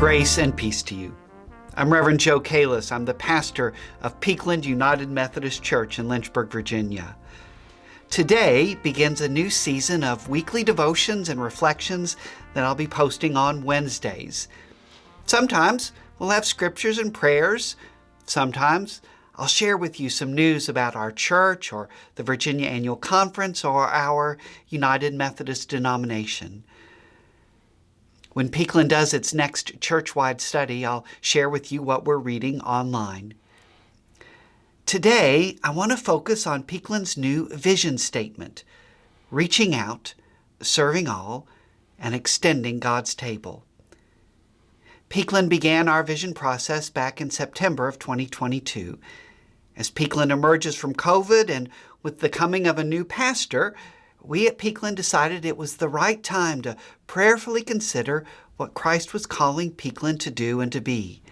Grace and peace to you. I'm Reverend Joe Cailles. I'm the pastor of Peakland United Methodist Church in Lynchburg, Virginia. Today begins a new season of weekly devotions and reflections that I'll be posting on Wednesdays. Sometimes we'll have scriptures and prayers. Sometimes I'll share with you some news about our church or the Virginia Annual Conference or our United Methodist denomination. When Peakland does its next church-wide study, I'll share with you what we're reading online. Today, I want to focus on Peakland's new vision statement, reaching out, serving all, and extending God's table. Peakland began our vision process back in September of 2022. As Peakland emerges from COVID and with the coming of a new pastor, we at Peakland decided it was the right time to prayerfully consider what Christ was calling Peakland to do and to be.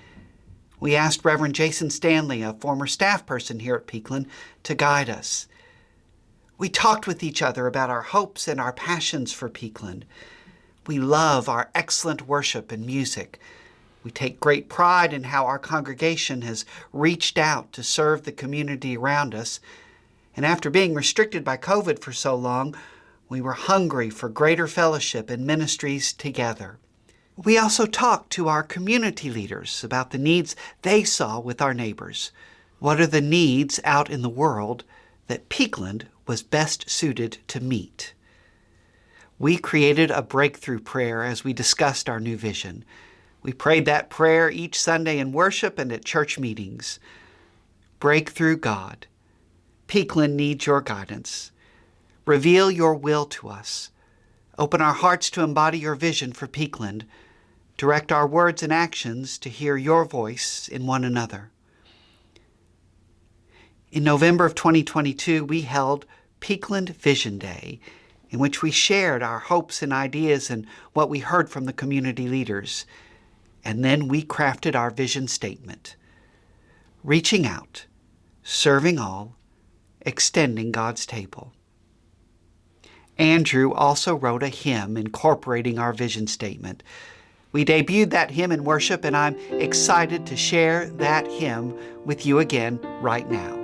We asked Reverend Jason Stanley, a former staff person here at Peakland, to guide us. We talked with each other about our hopes and our passions for Peakland. We love our excellent worship and music. We take great pride in how our congregation has reached out to serve the community around us. And after being restricted by COVID for so long, we were hungry for greater fellowship and ministries together. We also talked to our community leaders about the needs they saw with our neighbors. What are the needs out in the world that Peakland was best suited to meet? We created a breakthrough prayer as we discussed our new vision. We prayed that prayer each Sunday in worship and at church meetings. Breakthrough God. Peakland needs your guidance. Reveal your will to us. Open our hearts to embody your vision for Peakland. Direct our words and actions to hear your voice in one another. In November of 2022, we held Peakland Vision Day, in which we shared our hopes and ideas and what we heard from the community leaders. And then we crafted our vision statement. Reaching out, serving all, extending God's table. Andrew also wrote a hymn incorporating our vision statement. We debuted that hymn in worship, and I'm excited to share that hymn with you again right now.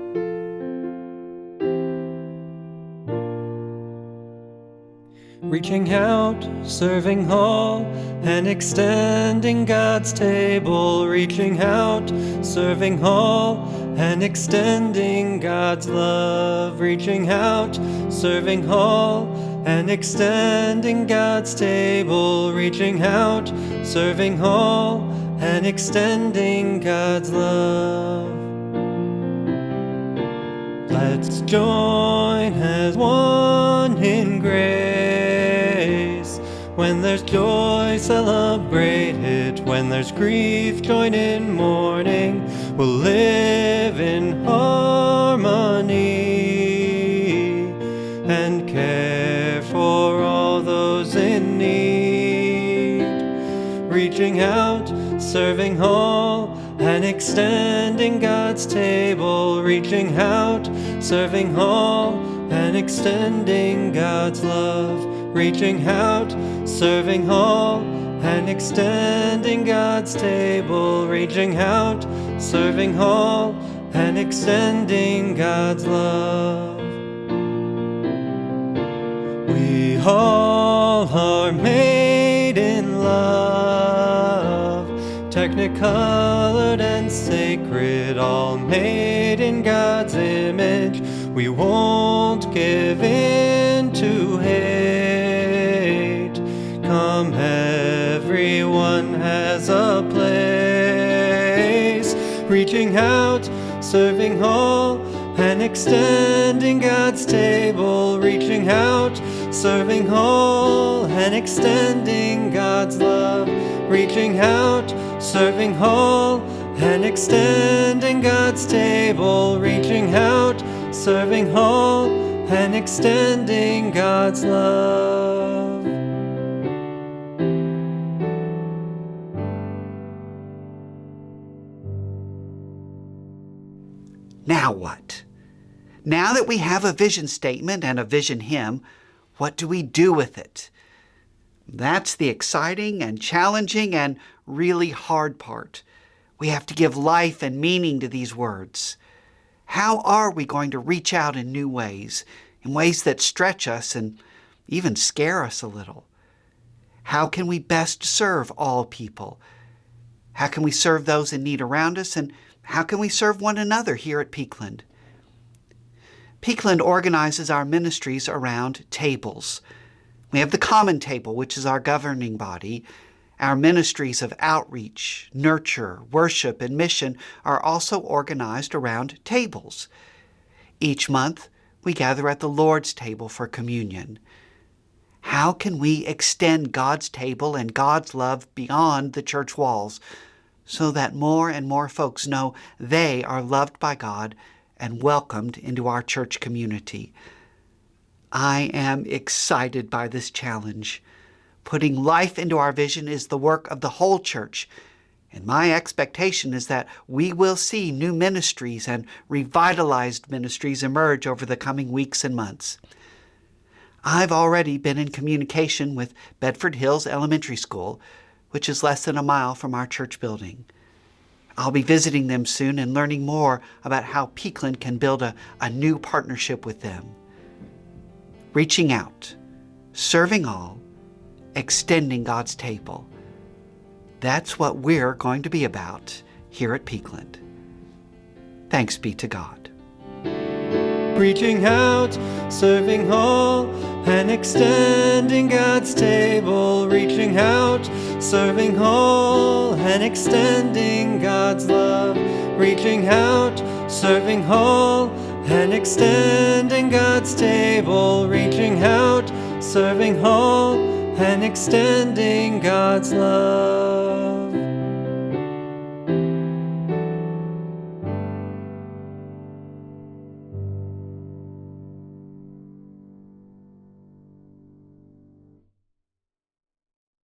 Reaching out, serving all, and extending God's table. Reaching out, serving all, and extending God's love. Reaching out, serving all, and extending God's table. Reaching out, serving all, and extending God's love. Let's join as one in grace. When there's joy, celebrate it. When there's grief, join in mourning. We'll live in harmony and care for all those in need. Reaching out, serving all, and extending God's table. Reaching out, serving all, and extending God's love. Reaching out, serving all, and extending God's table. Reaching out, serving all, and extending God's love. We all are made in love, technicolored and sacred, all made in God's image. We won't give in to hate. Come, everyone has a place. Reaching out, serving all, and extending God's table. Reaching out, serving all, and extending God's love. Reaching out, serving all, and extending God's table. Reaching out, serving all, and extending God's love. Now what? Now that we have a vision statement and a vision hymn, what do we do with it? That's the exciting and challenging and really hard part. We have to give life and meaning to these words. How are we going to reach out in new ways, in ways that stretch us and even scare us a little? How can we best serve all people? How can we serve those in need around us, and how can we serve one another here at Peakland? Peakland organizes our ministries around tables. We have the common table, which is our governing body. Our ministries of outreach, nurture, worship, and mission are also organized around tables. Each month, we gather at the Lord's table for communion. How can we extend God's table and God's love beyond the church walls so that more and more folks know they are loved by God and welcomed into our church community? I am excited by this challenge. Putting life into our vision is the work of the whole church, and my expectation is that we will see new ministries and revitalized ministries emerge over the coming weeks and months. I've already been in communication with Bedford Hills Elementary School, which is less than a mile from our church building. I'll be visiting them soon and learning more about how Peakland can build a new partnership with them. Reaching out, serving all, extending God's table. That's what we're going to be about here at Peakland. Thanks be to God. Reaching out, serving all, and extending God's table. Reaching out, serving all, and extending God's love. Reaching out, serving all, and extending God's table. Reaching out, serving all, and extending God's love.